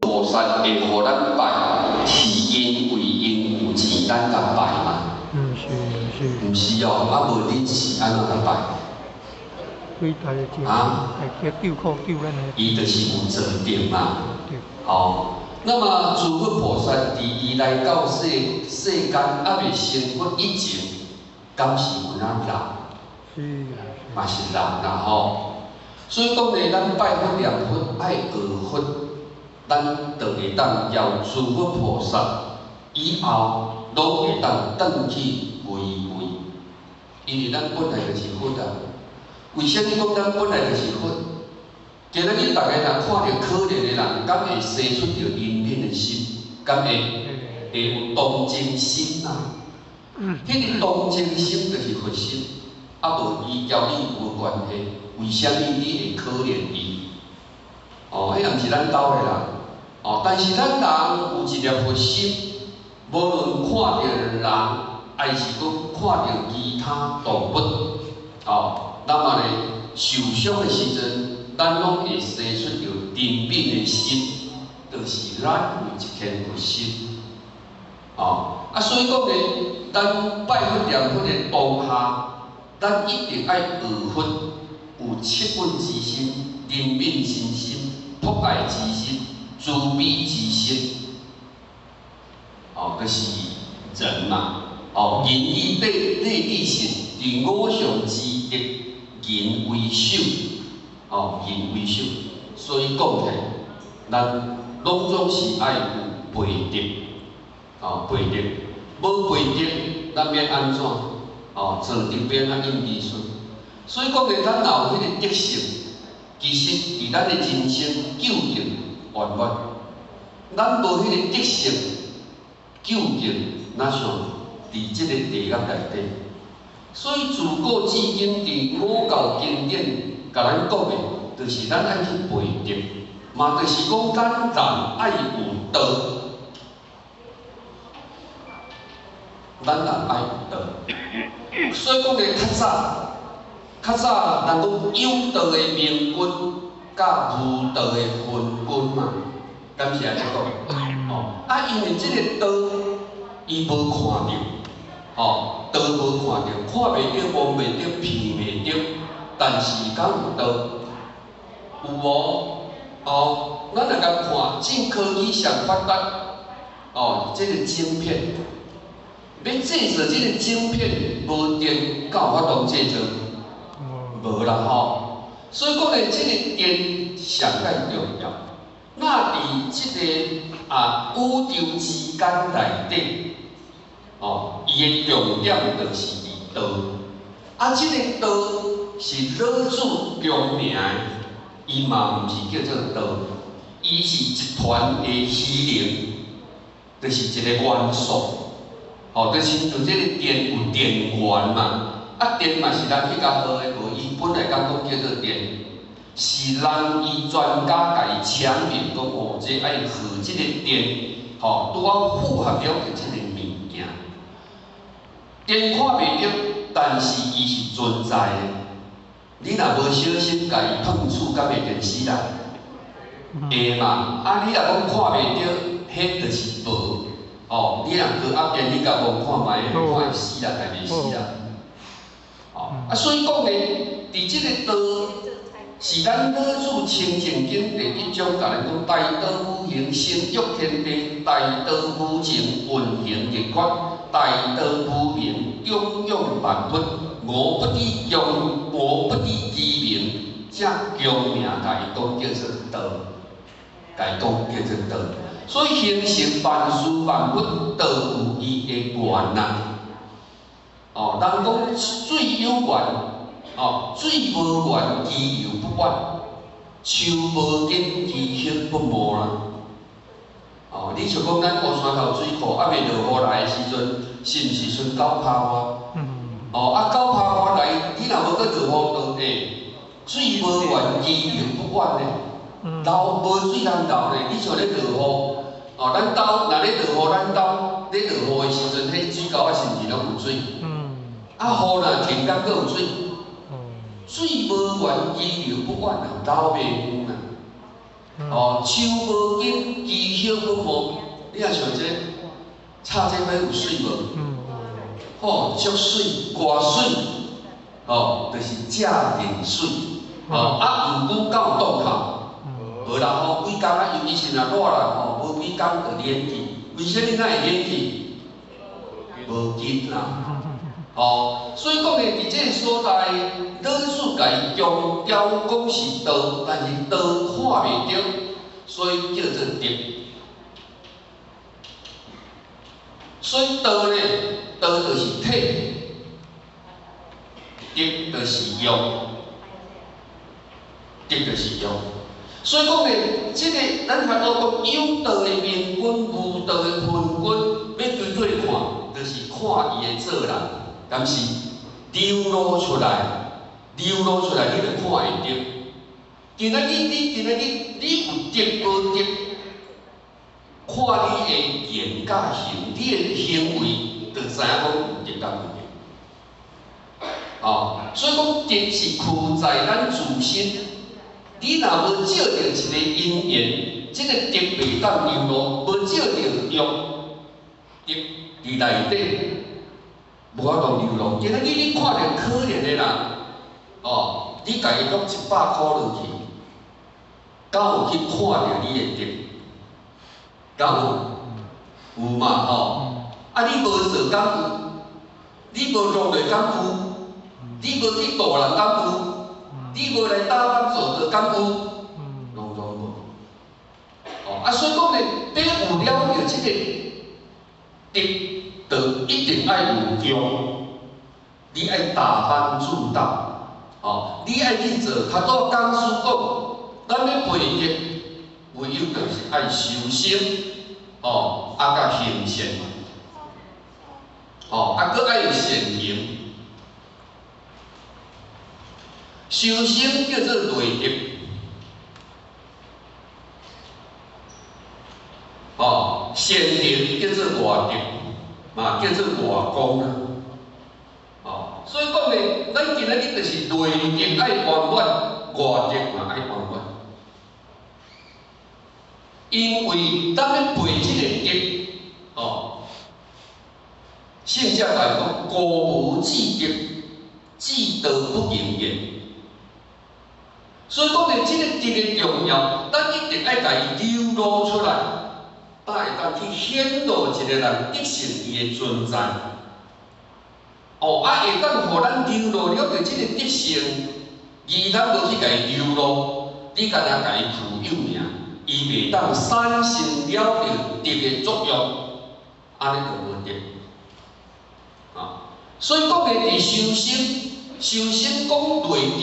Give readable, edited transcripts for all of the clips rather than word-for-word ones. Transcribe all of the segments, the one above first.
菩萨会互咱拜，是因为因有钱咱甲拜嘛？毋是哦，啊无恁是安怎甲拜？对大家接来救苦救咱的。伊就是有责任嘛。哦，那么诸佛菩萨伫伊来到世间还未成佛以前，敢是有咱人？是。嘛是人啦吼。所以讲咧，咱拜佛念佛爱学佛，咱就会当邀诸佛菩萨，以后拢会当转去为位，因为咱本来就是佛啊。为什么讲咱本来就是佛？今仔日大家若看到可怜的人，敢会生出着怜悯的心，敢会有同情心啊？迄个同情心就是佛心，啊无伊交你无关系。为什么你会可怜伊？哦，迄也毋是咱兜的人。哦，但是咱人有一粒佛心，无论看到人，还是讲看到其他动物，哦，那么呢，受伤的时阵，咱拢会生出着怜悯的心，就是咱有一颗佛心。哦，啊，所以讲呢，咱拜佛念佛的当下，咱一定爱学佛。有七本之心、怜悯之心、博爱之心、慈悲之心，哦，就是人嘛。哦，人以内地性，伫五常之一，人为首。哦，人为首，所以讲起，咱拢总是爱有培德。哦，培德，无培德，咱免安怎？哦，做德免啊应义顺。所以讲咧，咱若有迄个德性，其实伫咱的人生究竟圆满。咱无迄个德性，究竟哪像伫即个地狱内底？所以自古至今，伫五教经典甲咱讲的，就是咱爱去培德，嘛就是讲咱人爱有道，咱人爱有道。所以讲咧，较早人讲有道的明君，甲无道的昏君嘛，敢是安尼讲？哦，啊，因为即个道，伊无看到，哦，道无看到，看袂到，摸袂到，闻袂到，但是敢有道？有无？哦，咱来甲看，正科技上发达，哦，即个晶片，要制作即个晶片，无电，敢有法度制作？无啦吼，所以讲咧，即个电上介重要。那伫即个宇宙之间内底，哦，伊的重点就是伫道。啊，即个道是老子强名的，伊嘛毋是叫做道，伊是一团的虚灵，就是一个元素。哦，就是像即个电有电源嘛。啊，电嘛是咱去甲学的，无伊本来敢讲叫做电，是人伊专家家己强明讲，哦，这爱学即个电，吼，拄好符合了即个物件。电看袂到，但是伊是存在的。你若无小心，家己碰触，敢会电死人？会嘛？啊，你若讲看袂到，迄就是无。哦，你若去压电，你甲无看卖，看会死人，还袂死人？啊，所以讲咧，伫即个道是咱老子《清净经》第1章，甲咱讲大道无形，生育天地；大道无情，运行日月；大道无名，中用万物。我不知用，我不知其名，这强名甲伊讲叫做道，甲伊讲叫做道。所以形成万事万物，道有伊的源呐。哦，人讲水有源，哦，水无源，其流不缓；树无根，其叶不茂啦。哦，你像讲咱乌山头水库还未落雨来的时阵，是毋是剩狗拍花？哦，啊狗拍花来，你若无搁落雨，就水无源，其流不缓咧。流无水通流咧，你像咧落雨，哦，咱兜若咧落雨，咱兜咧落雨的时阵，迄水沟啊是毋是拢有水？啊，雨若停，敢阁有水？水无源，其流不缓啊，流袂远啊。哦，树无根，其你若像这炒这要有水无？吼，足水、瓜水，哦，就是正定水。哦，啊，毋久到冻口，无啦吼，几工啊，尤其是若热啦吼，无几工就冷去。为什么会冷去？无紧啦。哦，所以讲咧，伫这个所在，老师甲伊强调讲是道，但是道看袂着，所以叫做德。所以道呢，道就是体，德就是用，德就是用。所以讲咧，这个咱法度讲有道的明君，无道的昏君，要对对看，就是看伊的做人，敢是流露出来，流露出来，你就看会着。今仔日你有德无德？看你的言甲行，你的行为就知影讲有德甲无德。哦，所以讲德是苦在咱自身。你若无照着一个因缘，这个德袂当流露，无照着用德伫内底，无法度流露。今仔日你看着可怜的人，哦，你家己落100块落去，敢有去看着你的德？敢有？有嘛吼？啊，你无做敢有？你无做袂敢有？你无去度人敢有？你无来打帮助着敢有？拢无。哦，啊，所以讲咧，要有了着这个德，就一定爱有用。你爱大方自导，哦，你爱去做。较早讲师讲，咱要培德，唯有就是爱修身。哦，啊，甲行善，哦，啊，搁爱有善行，修身叫做内德，哦，善行叫做外德，嘛叫做外功啊，哦，所以讲咧，咱今仔日就是内德爱圆满，外德嘛爱圆满。因为咱要培这个德，哦，圣者来讲，国无至德，至道不行言。所以讲咧，这个德的重要，咱一定爱甲伊流露出来，才会当去显露一个人德性伊的存在。哦，啊，会当互咱流露了着这个德性，而咱无去甲伊流露，你干那甲伊负有名。伊袂当产生了着德的作用，安尼就无德。啊，所以讲咧，伫修身，修身讲内德，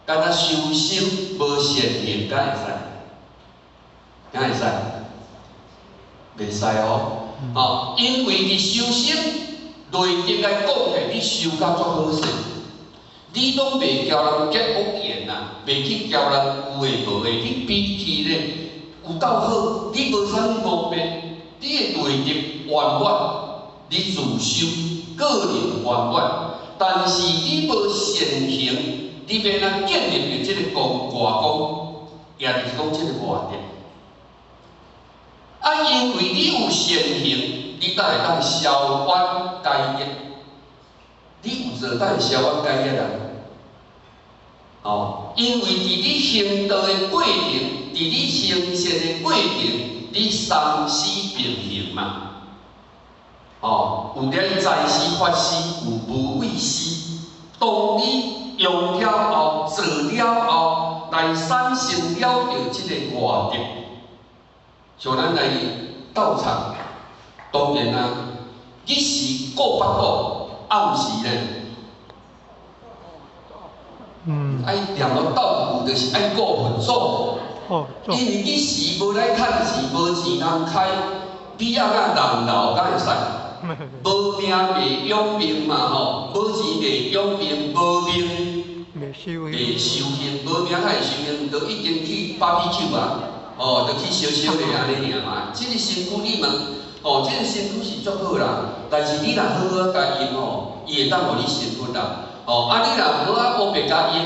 敢若修身无善行，敢会使？敢会使？袂使哦。啊，因为伫修身内德来讲起，你修甲足好势。你拢袂交人结恶言呐，袂去交人有诶无诶，你脾气咧有够好，你无啥物毛病，你诶内德圆满，你自修个人圆满，但是你无善行，你要哪建立着即个功外功，也就是讲即个外德。啊，因为你有善行，你才会当消冤解结。你有做，才会消冤解结啊！哦，因为伫你行道的过程，伫你行善的过程，你三思并行嘛。哦，有了在思发思，有无畏思。当你用了后，做了后，来产生了着即个外德，像咱来斗场，当然啊，日时顾腹肚，暗时咧。爱念落斗有，就是爱顾佛祖。因为日时无来趁钱，无钱通开，比仔甲人老敢会使？无命袂养命嘛吼，无钱袂养命，无命袂修行，无命才会修行，就一定去BBQ啊，哦，就去烧烧咧安尼尔嘛。即个身躯你问，哦，即个身躯是足好啦，但是你若好好甲用哦，伊会当互你幸福啦。哦，啊，你若无啊乌白甲用，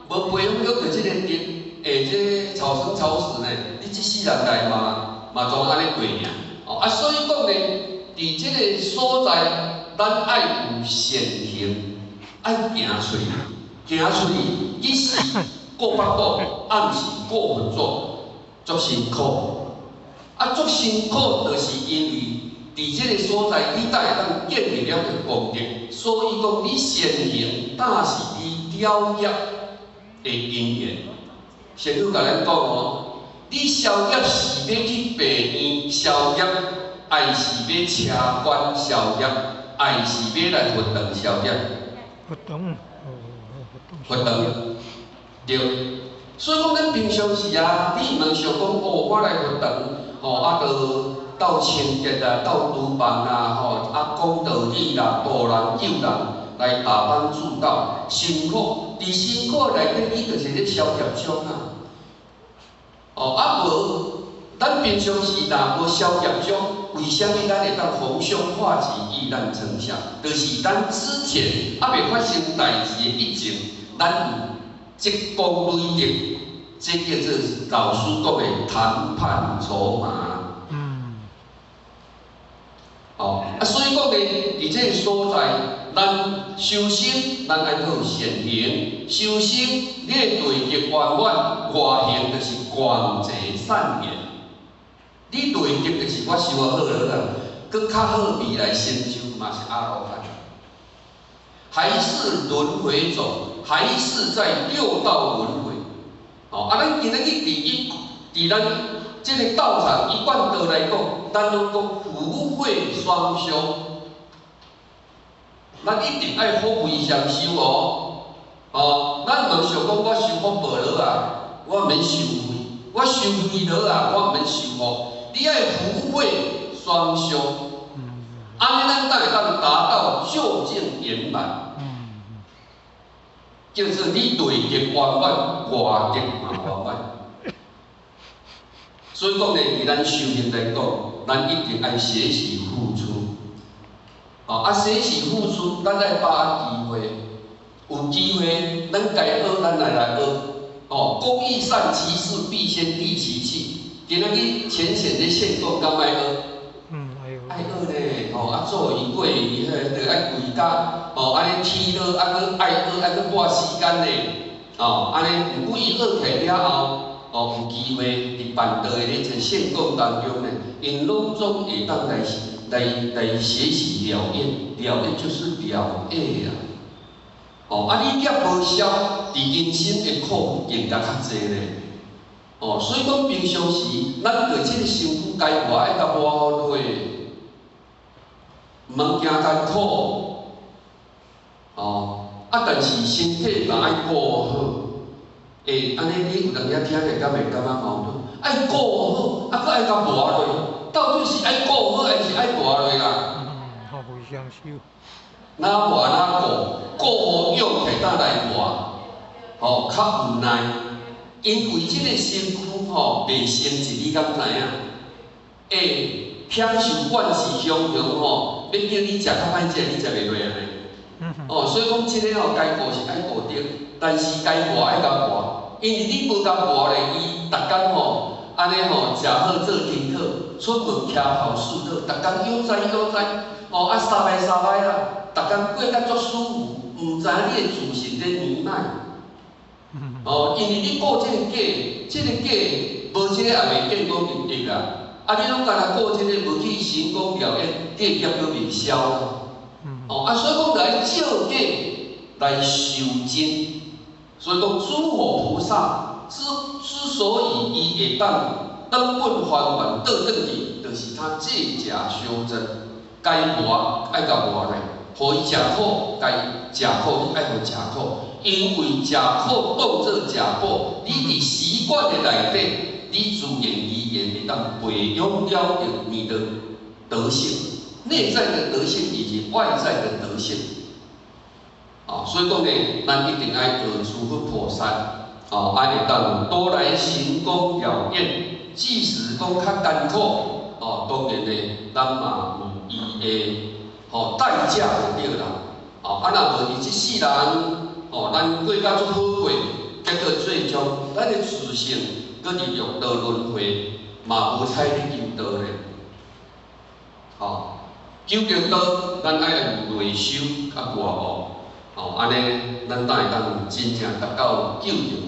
无培养了着即个德，即草生草死呢，你即世人来嘛，嘛总安尼过尔。哦，所以讲呢，伫即个所在，咱爱有善行，爱行出去，行出去，你是过腹肚，暗是过佛祖，足辛苦。足辛苦，就是因为伫即个所在，你才会当建立了个功德。所以讲，你善行，但是你了业的因缘。先父甲咱讲哦，你消业是要去病院消业，还是要车管消业，还是要来活动消业？活动，活动，对。所以讲，咱平常时啊，你毋通想讲哦，我来活动。就斗清洁啊，斗厨房啊，讲道理啦，助人救人来打帮助到辛苦，伫辛苦内底，伊就是咧消业障啊。无咱平常时若无消业障，为虾米咱会当逢凶化吉，遇难成祥？就是咱之前未发生代志的以前，咱有积功累德。这叫做老师讲的谈判筹码。所以讲呢，伫这个所在，咱修心，咱爱有善行；修心，你的内德圆满，外行就是广结善缘。你内德就是我修好了啦，搁较好未来成就嘛是阿罗汉。还是轮回中，还是在六道轮回。咱今仔日伫咱即个道场一贯道来讲，咱拢讲福慧双修，咱一定爱福慧双修咱毋想讲我修福无落啊，我免修慧；我修慧落啊，我免修福。你爱福慧双修，安尼咱才会当达到究竟圆满。叫做你内德圆满，外德嘛圆满。所以讲呢，伫咱修行来讲，咱一定爱学习付出。学习付出，咱爱把握机会，有机会咱该学，咱来学。公益善其事，必先利其器。今仔日浅显的现讲，敢爱学？爱学咧，做伊过伊着爱规家，安尼起落，搁爱学，搁拨时间咧，安尼有几学起了后，有机会伫办道的咧在现讲当中呢，因拢总会当来学习了业，了业就是了业啦。你业无消，伫人生的苦更加较济咧。所以讲平常时，咱对即个辛苦该活爱甲活好落。毋通惊艰苦，但是身体嘛爱顾好。安尼你有当遐听着，敢袂感觉矛盾？爱顾好，搁爱甲活落，到底是爱顾好还是爱活落啦？互袂相修。哪活哪顾好用起当来活，较无奈，因为即个身躯袂成一，你敢知影？享受惯势汹汹要叫你食较歹食，你食袂落来。所以讲即个该顾是爱顾着，但是该活爱甲活，因为你无甲活咧，伊逐工安尼食好做停课，出门徛好舒服，逐工悠哉悠哉，沙歹啦，逐工过甲足舒服，毋知影你的自信在年迈。因为你顾即个假，即个假无即个也袂见讲入益啦。你拢干那顾即个无去成功了演，你业都未消啦。所以讲来照假来修真。所以讲诸佛菩萨之所以伊会当登本还原倒转去，就是他借假修真，该活爱甲活咧，互伊食苦，该食苦爱互食苦，因为食苦当作食补，你伫习惯的内底。你自然会当培养了你的德性，内在的德性以及外在的德性。所以讲呢，咱一定爱学诸佛菩萨，安尼当多来行功了愿，即使讲较艰苦，当然呢，咱嘛有伊的代价就对啦。若无伊即世人，咱过甲足好过，结果最终咱的自性。搁伫六道轮回，嘛无采你求道咧。吼，求着道，咱爱用内修甲外学，吼，安尼咱才会当真正达到救着。